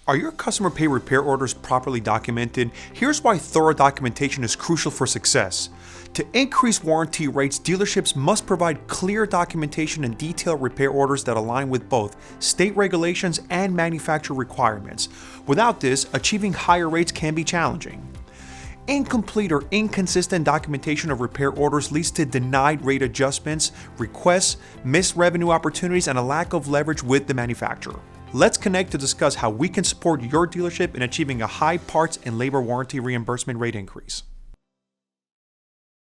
Are your customer pay repair orders properly documented? Here's why thorough documentation is crucial for success. To increase warranty rates, dealerships must provide clear documentation and detailed repair orders that align with both state regulations and manufacturer requirements. Without this, achieving higher rates can be challenging. Incomplete or inconsistent documentation of repair orders leads to denied rate adjustments, requests, missed revenue opportunities, and a lack of leverage with the manufacturer. Let's connect to discuss how we can support your dealership in achieving a high parts and labor warranty reimbursement rate increase.